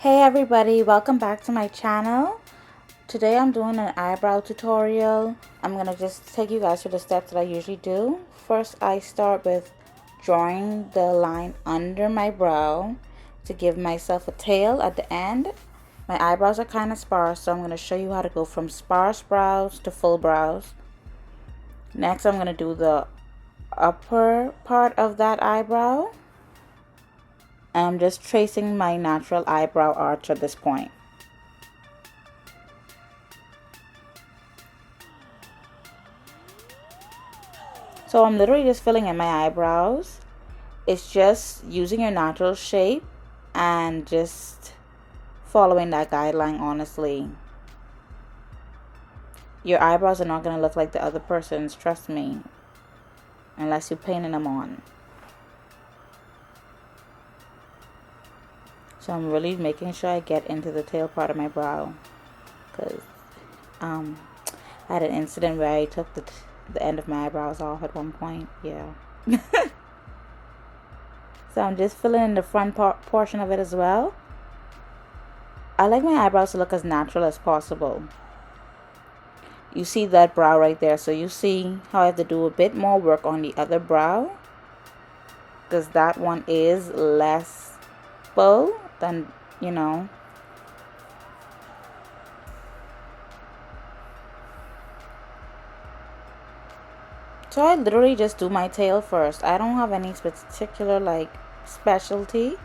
Hey everybody, welcome back to my channel. Today I'm doing an eyebrow tutorial. I'm gonna just take you guys through the steps that I usually do. First, I start with drawing the line under my brow to give myself a tail at the end. My eyebrows are kind of sparse, so I'm gonna show you how to go from sparse brows to full brows. Next, I'm gonna do the upper part of that eyebrow. I'm just tracing my natural eyebrow arch at this point. So I'm literally just filling in my eyebrows. It's just using your natural shape and just following that guideline, honestly. Your eyebrows are not going to look like the other person's, trust me, unless you're painting them on. So I'm really making sure I get into the tail part of my brow, because I had an incident where I took the end of my eyebrows off at one point. Yeah. So I'm just filling in the front portion of it as well. I like my eyebrows to look as natural as possible. You see that brow right there, so you see how I have to do a bit more work on the other brow, because that one is less full than, you know. So I literally just do my tail first. I don't have any particular like specialty.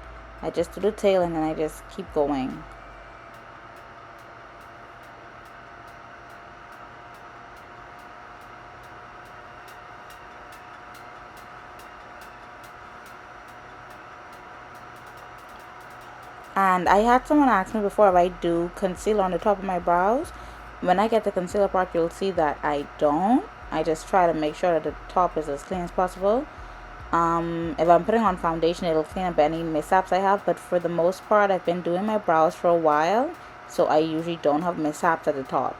I just do the tail and then I just keep going. And I had someone ask me before if I do concealer on the top of my brows. When I get the concealer part, you'll see that I don't. I just try to make sure that the top is as clean as possible. If I'm putting on foundation, it'll clean up any mishaps I have. But for the most part, I've been doing my brows for a while, so I usually don't have mishaps at the top.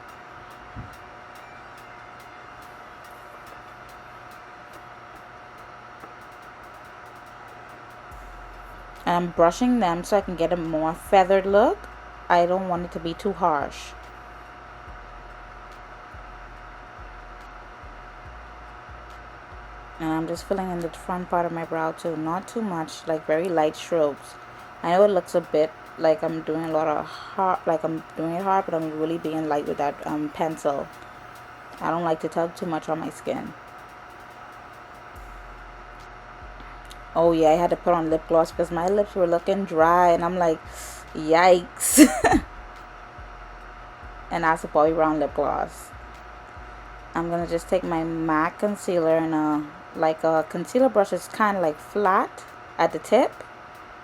And I'm brushing them so I can get a more feathered look. I don't want it to be too harsh. And I'm just filling in the front part of my brow too, not too much, like very light strokes. I know it looks a bit like I'm doing a lot of hard, like I'm doing it hard, but I'm really being light with that pencil. I don't like to tug too much on my skin. Oh yeah, I had to put on lip gloss because my lips were looking dry, and I'm like, yikes. And that's a Bobbi Brown lip gloss. I'm gonna just take my MAC concealer and a concealer brush is kind of like flat at the tip,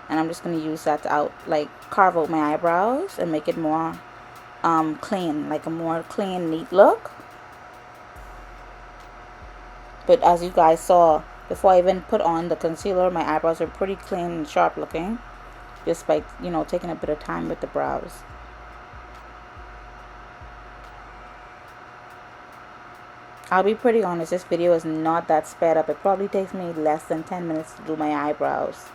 and I'm just gonna use that to carve out my eyebrows and make it more clean, like a more clean, neat look. But as you guys saw, before I even put on the concealer, my eyebrows are pretty clean and sharp looking, just by, you know, taking a bit of time with the brows. I'll be pretty honest, this video is not that sped up. It probably takes me less than 10 minutes to do my eyebrows.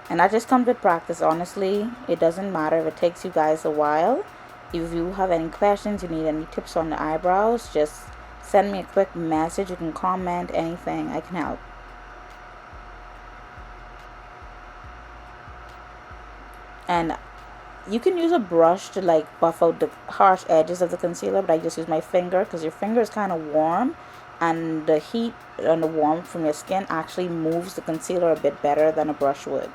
And that just comes with practice, honestly. It doesn't matter if it takes you guys a while. If you have any questions, you need any tips on the eyebrows, just send me a quick message. You can comment, anything. I can help. And you can use a brush to like buff out the harsh edges of the concealer, but I just use my finger because your finger is kind of warm, and the heat and the warmth from your skin actually moves the concealer a bit better than a brush would.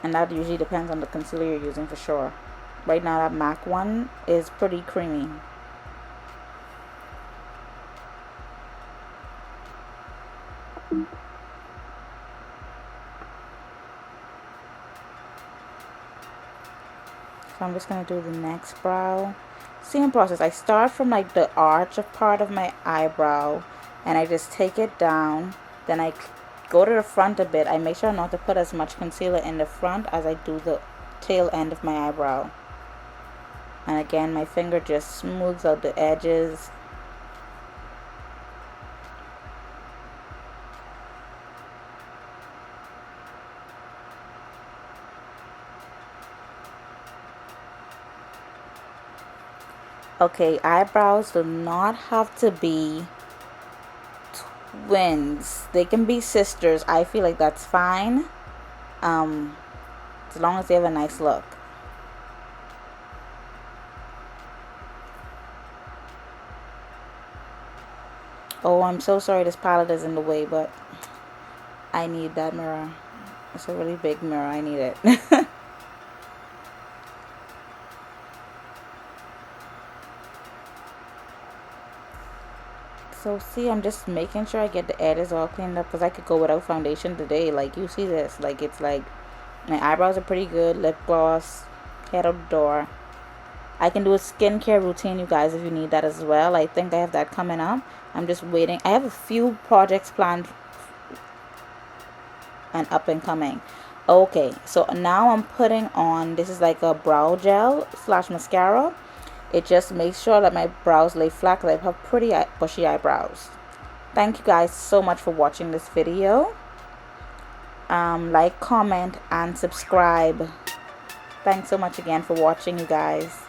And that usually depends on the concealer you're using for sure. Right now that MAC one is pretty creamy. So I'm just going to do the next brow. Same process. I start from like the arch of part of my eyebrow and I just take it down. Then I go to the front a bit. I make sure not to put as much concealer in the front as I do the tail end of my eyebrow. And again, my finger just smooths out the edges. Okay, eyebrows do not have to be twins. They can be sisters. I feel like that's fine. As long as they have a nice look. Oh, I'm so sorry this palette is in the way, but I need that mirror. It's a really big mirror. I need it. So see, I'm just making sure I get the edges all cleaned up because I could go without foundation today. Like, you see this. Like, it's like my eyebrows are pretty good. Lip gloss. Head out the door. I can do a skincare routine, you guys, if you need that as well. I think I have that coming up. I'm just waiting. I have a few projects planned and up and coming. Okay, so now I'm putting on, this is like a brow gel slash mascara. It just makes sure that my brows lay flat because I have pretty bushy eyebrows. Thank you guys so much for watching this video. Like, comment, and subscribe. Thanks so much again for watching, you guys.